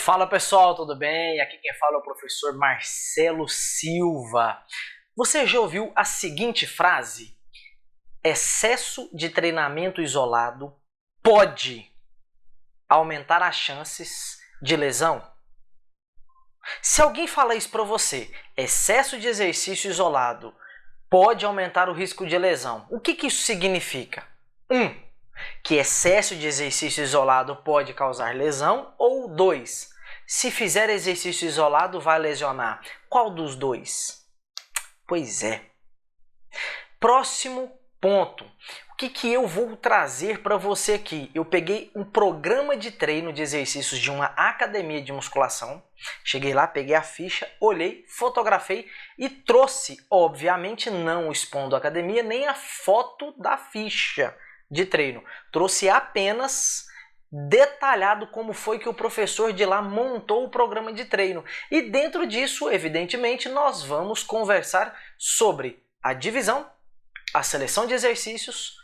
Fala pessoal, tudo bem? Aqui quem fala é o professor Marcelo Silva. Você já ouviu a seguinte frase? Excesso de treinamento isolado pode aumentar as chances de lesão? Se alguém falar isso para você, excesso de exercício isolado pode aumentar o risco de lesão, o que isso significa? Que excesso de exercício isolado pode causar lesão, ou 2, se fizer exercício isolado vai lesionar. Qual dos dois? Pois é. Próximo ponto. O que eu vou trazer para você aqui? Eu peguei um programa de treino de exercícios de uma academia de musculação. Cheguei lá, peguei a ficha, olhei, fotografei e trouxe, obviamente não expondo a academia, nem a foto da ficha de treino. Trouxe apenas detalhado como foi que o professor de lá montou o programa de treino. E dentro disso, evidentemente, nós vamos conversar sobre a divisão, a seleção de exercícios,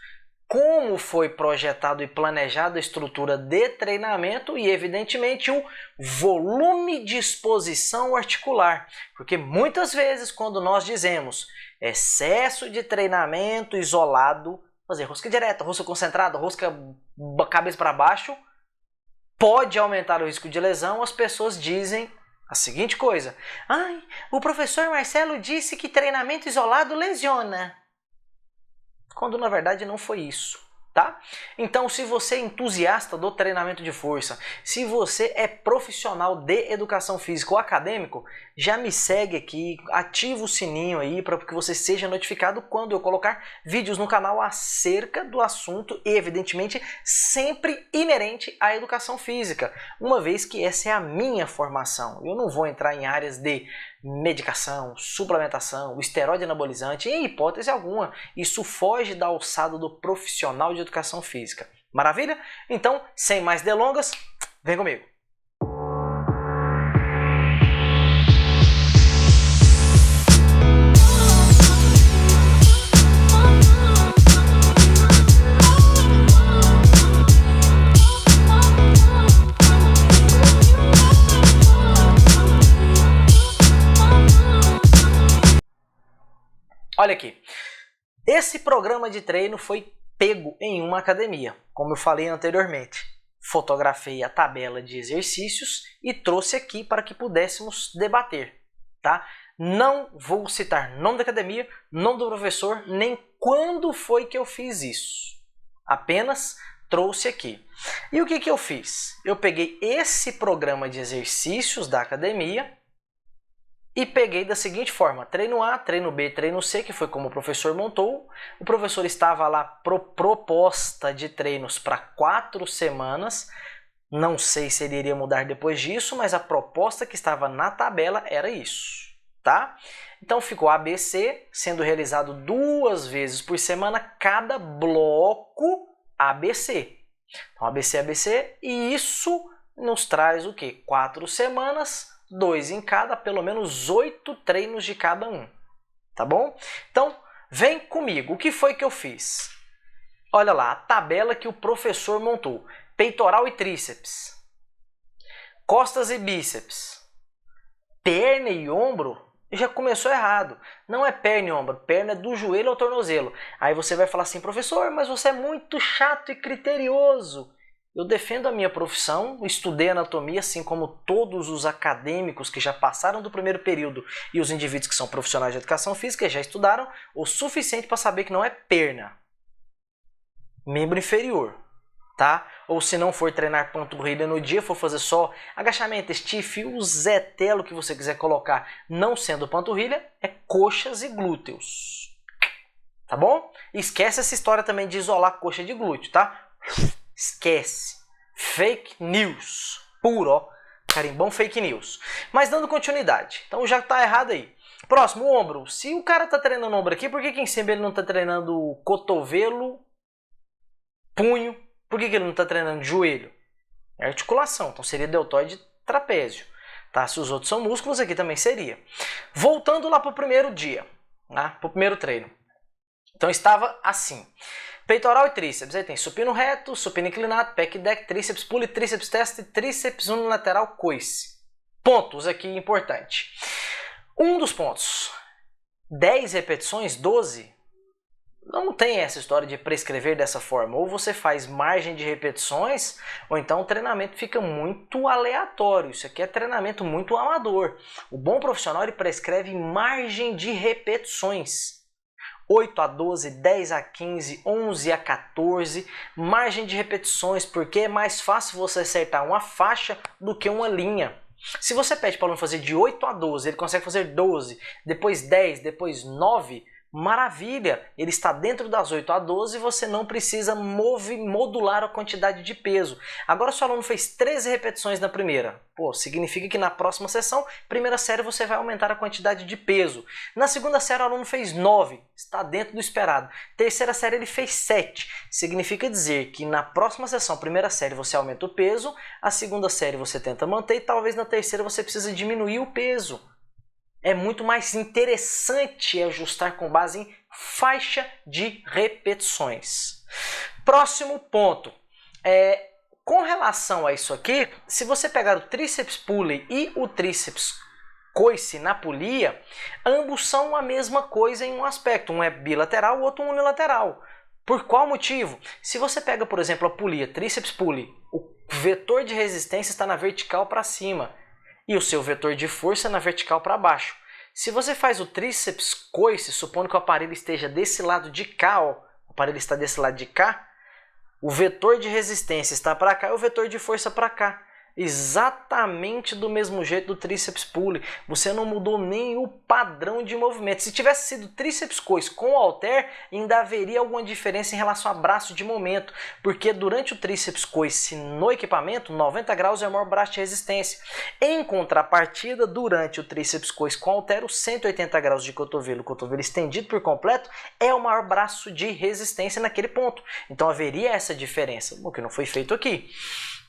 como foi projetado e planejado a estrutura de treinamento e, evidentemente, o volume de exposição articular. Porque muitas vezes, quando nós dizemos excesso de treinamento isolado, fazer rosca direta, rosca concentrada, rosca cabeça para baixo, pode aumentar o risco de lesão, as pessoas dizem a seguinte coisa: ai, o professor Marcelo disse que treinamento isolado lesiona. Quando na verdade não foi isso, tá? Então, se você é entusiasta do treinamento de força, se você é profissional de educação física ou acadêmico, já me segue aqui, ativa o sininho aí para que você seja notificado quando eu colocar vídeos no canal acerca do assunto e, evidentemente, sempre inerente à educação física, uma vez que essa é a minha formação. Eu não vou entrar em áreas de medicação, suplementação, esteroide anabolizante, em hipótese alguma. Isso foge da alçada do profissional de educação física. Maravilha? Então, sem mais delongas, vem comigo. Olha aqui, esse programa de treino foi pego em uma academia, como eu falei anteriormente. Fotografei a tabela de exercícios e trouxe aqui para que pudéssemos debater, tá? Não vou citar nome da academia, nome do professor, nem quando foi que eu fiz isso. Apenas trouxe aqui. E o que eu fiz? Eu peguei esse programa de exercícios da academia e peguei da seguinte forma: treino A, treino B, treino C, que foi como o professor montou. O professor estava lá proposta de treinos para 4 semanas. Não sei se ele iria mudar depois disso, mas a proposta que estava na tabela era isso, tá? Então ficou ABC sendo realizado 2 vezes por semana cada bloco ABC. Então ABC, ABC, e isso nos traz o quê? 4 semanas, 2 em cada, pelo menos 8 treinos de cada um, tá bom? Então, vem comigo. O que foi que eu fiz? Olha lá, a tabela que o professor montou. Peitoral e tríceps, costas e bíceps, perna e ombro, já começou errado. Não é perna e ombro, perna é do joelho ao tornozelo. Aí você vai falar assim: professor, mas você é muito chato e criterioso. Eu defendo a minha profissão, estudei anatomia, assim como todos os acadêmicos que já passaram do primeiro período e os indivíduos que são profissionais de educação física já estudaram o suficiente para saber que não é perna, membro inferior, tá? Ou se não for treinar panturrilha no dia, for fazer só agachamento, stiff, o zetelo que você quiser colocar, não sendo panturrilha, é coxas e glúteos, tá bom? Esquece essa história também de isolar coxa de glúteo, tá? Esquece. Fake news. Puro, ó. Carimbão fake news. Mas dando continuidade. Então já tá errado aí. Próximo, o ombro. Se o cara tá treinando ombro aqui, por que em cima ele não tá treinando cotovelo, punho? Por que ele não tá treinando joelho? É articulação. Então seria deltoide e trapézio. Tá? Se os outros são músculos, aqui também seria. Voltando lá pro primeiro dia. Tá? Pro primeiro treino. Então estava assim. Peitoral e tríceps. Aí tem supino reto, supino inclinado, pec deck, tríceps pulley, tríceps teste, tríceps unilateral coice. Pontos aqui importante. Um dos pontos. 10 repetições, 12. Não tem essa história de prescrever dessa forma. Ou você faz margem de repetições, ou então o treinamento fica muito aleatório. Isso aqui é treinamento muito amador. O bom profissional ele prescreve margem de repetições. 8 a 12, 10 a 15, 11 a 14, margem de repetições, porque é mais fácil você acertar uma faixa do que uma linha. Se você pede para o aluno fazer de 8 a 12, ele consegue fazer 12, depois 10, depois 9, maravilha! Ele está dentro das 8 a 12 e você não precisa modular a quantidade de peso. Agora, se o aluno fez 13 repetições na primeira, significa que na próxima sessão, primeira série, você vai aumentar a quantidade de peso. Na segunda série, o aluno fez 9, está dentro do esperado. Terceira série, ele fez 7. Significa dizer que na próxima sessão, primeira série, você aumenta o peso, a segunda série você tenta manter e talvez na terceira você precisa diminuir o peso. É muito mais interessante ajustar com base em faixa de repetições. Próximo ponto. Com relação a isso aqui, se você pegar o tríceps pulley e o tríceps coice na polia, ambos são a mesma coisa em um aspecto. Um é bilateral, o outro unilateral. Por qual motivo? Se você pega, por exemplo, a polia, tríceps pulley, o vetor de resistência está na vertical para cima. E o seu vetor de força na vertical para baixo. Se você faz o tríceps coice, supondo que o aparelho esteja desse lado de cá, o aparelho está desse lado de cá, o vetor de resistência está para cá e o vetor de força para cá. Exatamente do mesmo jeito do tríceps pulley. Você não mudou nem o padrão de movimento. Se tivesse sido tríceps coice com halter, ainda haveria alguma diferença em relação a braço de momento, porque durante o tríceps coice no equipamento, 90 graus é o maior braço de resistência. Em contrapartida, durante o tríceps coice com halter, os 180 graus de cotovelo, o cotovelo estendido por completo, é o maior braço de resistência naquele ponto. Então haveria essa diferença, o que não foi feito aqui.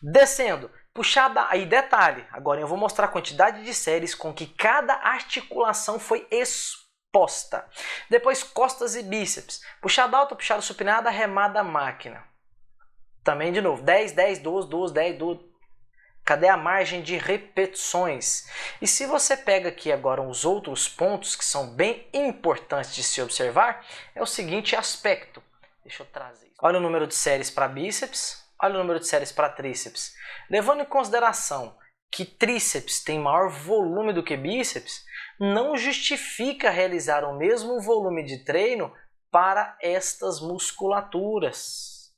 Descendo. Puxada, aí detalhe, agora eu vou mostrar a quantidade de séries com que cada articulação foi exposta. Depois costas e bíceps. Puxada alta, puxada supinada, remada máquina. Também de novo, 10, 10, 12, 12, 10, 12. Cadê a margem de repetições? E se você pega aqui agora os outros pontos que são bem importantes de se observar, é o seguinte aspecto. Deixa eu trazer isso. Olha o número de séries para bíceps. Olha o número de séries para tríceps. Levando em consideração que tríceps tem maior volume do que bíceps, não justifica realizar o mesmo volume de treino para estas musculaturas.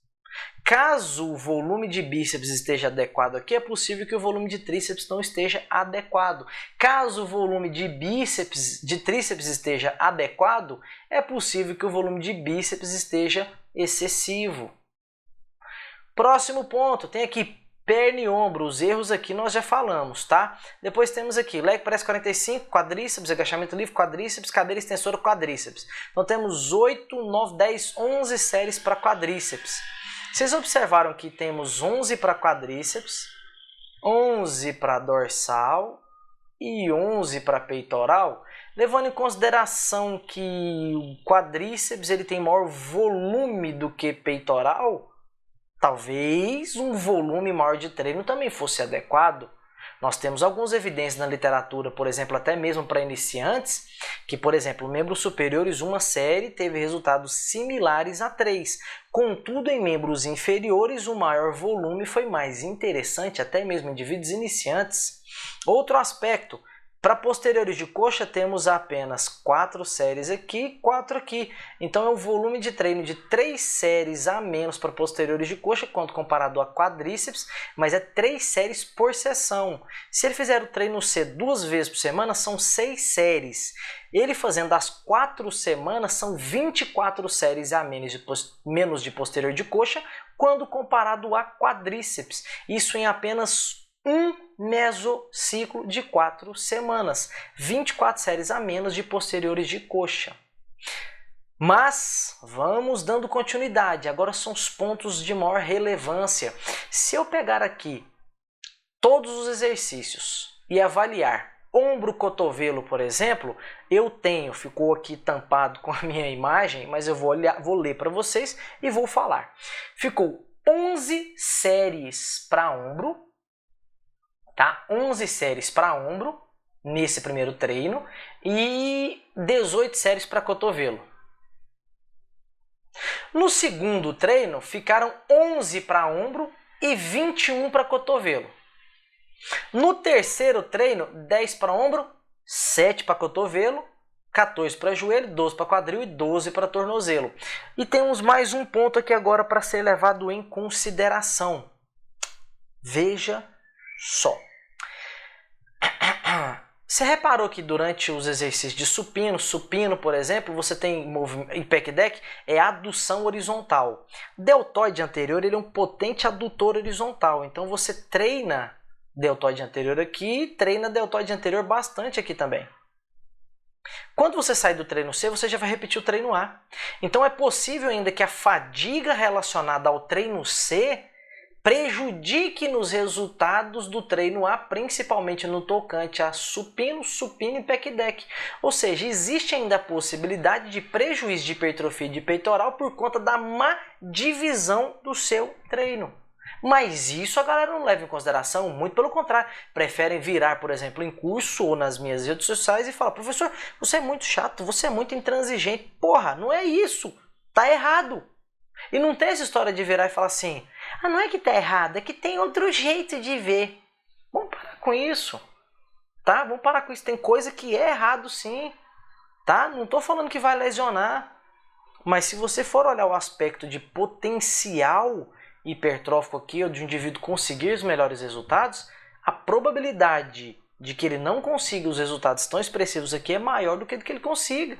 Caso o volume de bíceps esteja adequado aqui, é possível que o volume de tríceps não esteja adequado. Caso o volume de tríceps esteja adequado, é possível que o volume de bíceps esteja excessivo. Próximo ponto, tem aqui perna e ombro. Os erros aqui nós já falamos, tá? Depois temos aqui leg press 45, quadríceps, agachamento livre, quadríceps, cadeira extensora, quadríceps. Então temos 8, 9, 10, 11 séries para quadríceps. Vocês observaram que temos 11 para quadríceps, 11 para dorsal e 11 para peitoral, levando em consideração que o quadríceps ele tem maior volume do que peitoral. Talvez um volume maior de treino também fosse adequado. Nós temos algumas evidências na literatura, por exemplo, até mesmo para iniciantes, que, por exemplo, membros superiores, uma série teve resultados similares a 3. Contudo, em membros inferiores, o maior volume foi mais interessante, até mesmo em indivíduos iniciantes. Outro aspecto. Para posteriores de coxa, temos apenas 4 séries aqui, 4 aqui. Então, é um volume de treino de 3 séries a menos para posteriores de coxa, quando comparado a quadríceps, mas é 3 séries por sessão. Se ele fizer o treino C 2 vezes por semana, são 6 séries. Ele fazendo as 4 semanas, são 24 séries a menos de posterior de coxa, quando comparado a quadríceps. Isso em apenas um mesociclo de 4 semanas, 24 séries a menos de posteriores de coxa. Mas vamos dando continuidade, agora são os pontos de maior relevância. Se eu pegar aqui todos os exercícios e avaliar Ombro, cotovelo, por exemplo, eu tenho, ficou aqui tampado com a minha imagem, mas eu vou ler para vocês e vou falar. Ficou 11 séries para ombro, tá? 11 séries para ombro nesse primeiro treino e 18 séries para cotovelo. No segundo treino, ficaram 11 para ombro e 21 para cotovelo. No terceiro treino, 10 para ombro, 7 para cotovelo, 14 para joelho, 12 para quadril e 12 para tornozelo. E temos mais um ponto aqui agora para ser levado em consideração. Veja só. Você reparou que durante os exercícios de supino, por exemplo, você tem em pec deck, é adução horizontal. Deltoide anterior, ele é um potente adutor horizontal. Então você treina deltoide anterior aqui, treina deltoide anterior bastante aqui também. Quando você sai do treino C, você já vai repetir o treino A. Então é possível ainda que a fadiga relacionada ao treino C prejudique nos resultados do treino A, principalmente no tocante a supino e pec deck. Ou seja, existe ainda a possibilidade de prejuízo de hipertrofia de peitoral por conta da má divisão do seu treino. Mas isso a galera não leva em consideração, muito pelo contrário. Preferem virar, por exemplo, em curso ou nas minhas redes sociais e falar: professor, você é muito chato, você é muito intransigente. Porra, não é isso. Tá errado. E não tem essa história de virar e falar assim: ah, não é que tá errado, é que tem outro jeito de ver. Vamos parar com isso. Tá? Vamos parar com isso. Tem coisa que é errado sim. Tá? Não tô falando que vai lesionar. Mas se você for olhar o aspecto de potencial hipertrófico aqui, ou de um indivíduo conseguir os melhores resultados, a probabilidade de que ele não consiga os resultados tão expressivos aqui é maior do que ele consiga.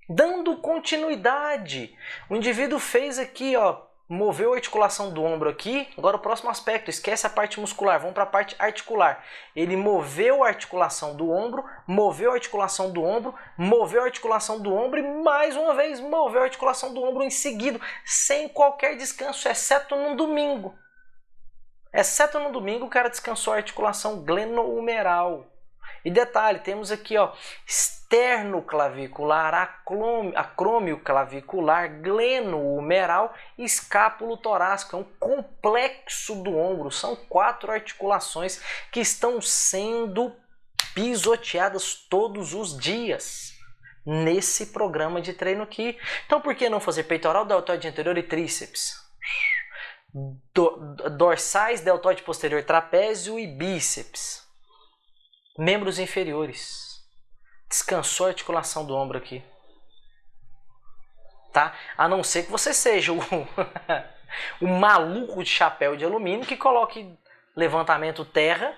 Dando continuidade, o indivíduo fez aqui, ó, moveu a articulação do ombro aqui. Agora o próximo aspecto, esquece a parte muscular, vamos para a parte articular. Ele moveu a articulação do ombro, moveu a articulação do ombro, moveu a articulação do ombro e mais uma vez moveu a articulação do ombro em seguida, sem qualquer descanso, exceto no domingo. Exceto no domingo o cara descansou a articulação glenohumeral. E detalhe, temos aqui, ó, esternoclavicular, acrômio clavicular, glenohumeral e escápulo torácico. É um complexo do ombro. São 4 articulações que estão sendo pisoteadas todos os dias nesse programa de treino aqui. Então por que não fazer peitoral, deltoide anterior e tríceps? Dorsais, deltoide posterior, trapézio e bíceps. Membros inferiores. Descansou a articulação do ombro aqui. Tá? A não ser que você seja o maluco de chapéu de alumínio que coloque levantamento terra,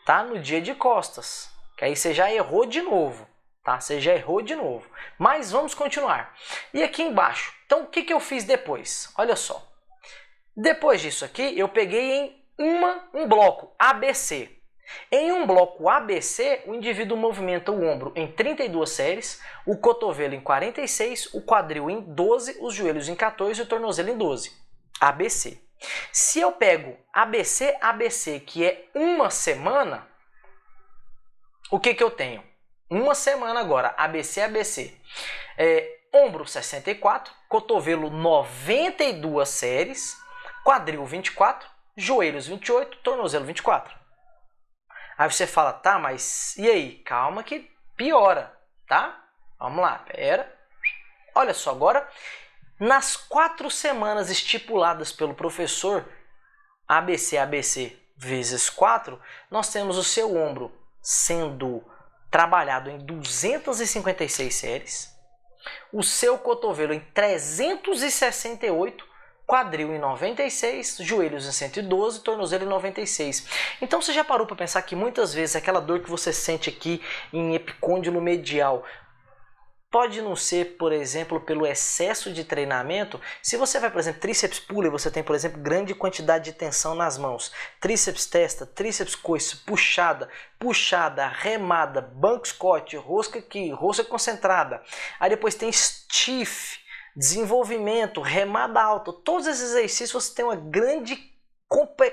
tá, no dia de costas. Que aí você já errou de novo. Tá? Você já errou de novo. Mas vamos continuar. E aqui embaixo. Então o que eu fiz depois? Olha só. Depois disso aqui, eu peguei em um bloco ABC. Em um bloco ABC, o indivíduo movimenta o ombro em 32 séries, o cotovelo em 46, o quadril em 12, os joelhos em 14 e o tornozelo em 12. ABC. Se eu pego ABC, que é uma semana, o que eu tenho? Uma semana agora, ABC. Ombro 64, cotovelo 92 séries, quadril 24, joelhos 28, tornozelo 24. Aí você fala, tá, mas e aí? Calma que piora, tá? Vamos lá, pera. Olha só, agora, nas 4 semanas estipuladas pelo professor, ABC vezes 4, nós temos o seu ombro sendo trabalhado em 256 séries, o seu cotovelo em 368, quadril em 96, joelhos em 112, tornozelo em 96. Então você já parou para pensar que muitas vezes aquela dor que você sente aqui em epicôndilo medial pode não ser, por exemplo, pelo excesso de treinamento? Se você vai, por exemplo, tríceps pull e você tem, por exemplo, grande quantidade de tensão nas mãos, tríceps testa, tríceps coice, puxada, remada, banco Scott, rosca aqui, rosca concentrada, aí depois tem stiff, desenvolvimento, remada alta, todos esses exercícios você tem uma grande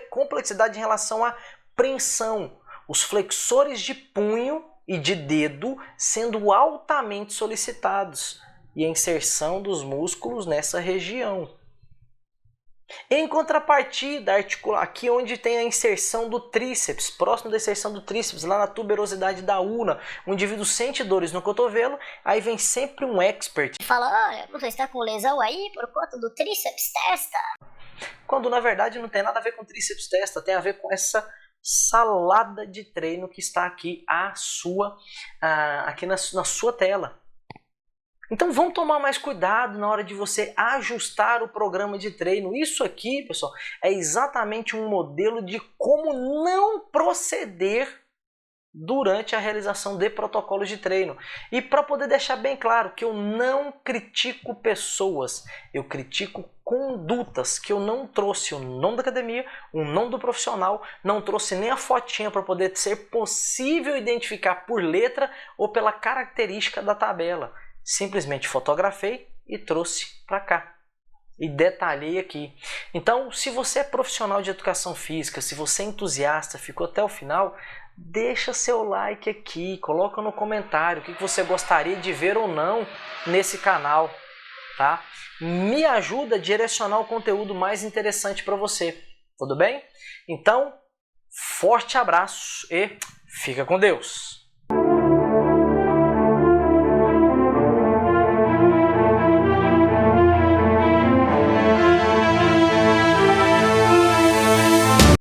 complexidade em relação à preensão. os flexores de punho e de dedo sendo altamente solicitados e a inserção dos músculos nessa região. Em contrapartida, aqui onde tem a inserção do tríceps, próximo da inserção do tríceps, lá na tuberosidade da ulna, o indivíduo sente dores no cotovelo, aí vem sempre um expert e fala, olha, você está com lesão aí por conta do tríceps testa. Quando na verdade não tem nada a ver com tríceps testa, tem a ver com essa salada de treino que está aqui aqui na sua tela. Então vamos tomar mais cuidado na hora de você ajustar o programa de treino. Isso aqui, pessoal, é exatamente um modelo de como não proceder durante a realização de protocolos de treino. E para poder deixar bem claro que eu não critico pessoas, eu critico condutas, que eu não trouxe o nome da academia, o nome do profissional, não trouxe nem a fotinha para poder ser possível identificar por letra ou pela característica da tabela. Simplesmente fotografei e trouxe para cá. E detalhei aqui. Então, se você é profissional de educação física, se você é entusiasta, ficou até o final, deixa seu like aqui, coloca no comentário o que você gostaria de ver ou não nesse canal, tá? Me ajuda a direcionar o conteúdo mais interessante para você, tudo bem? Então, forte abraço e fica com Deus!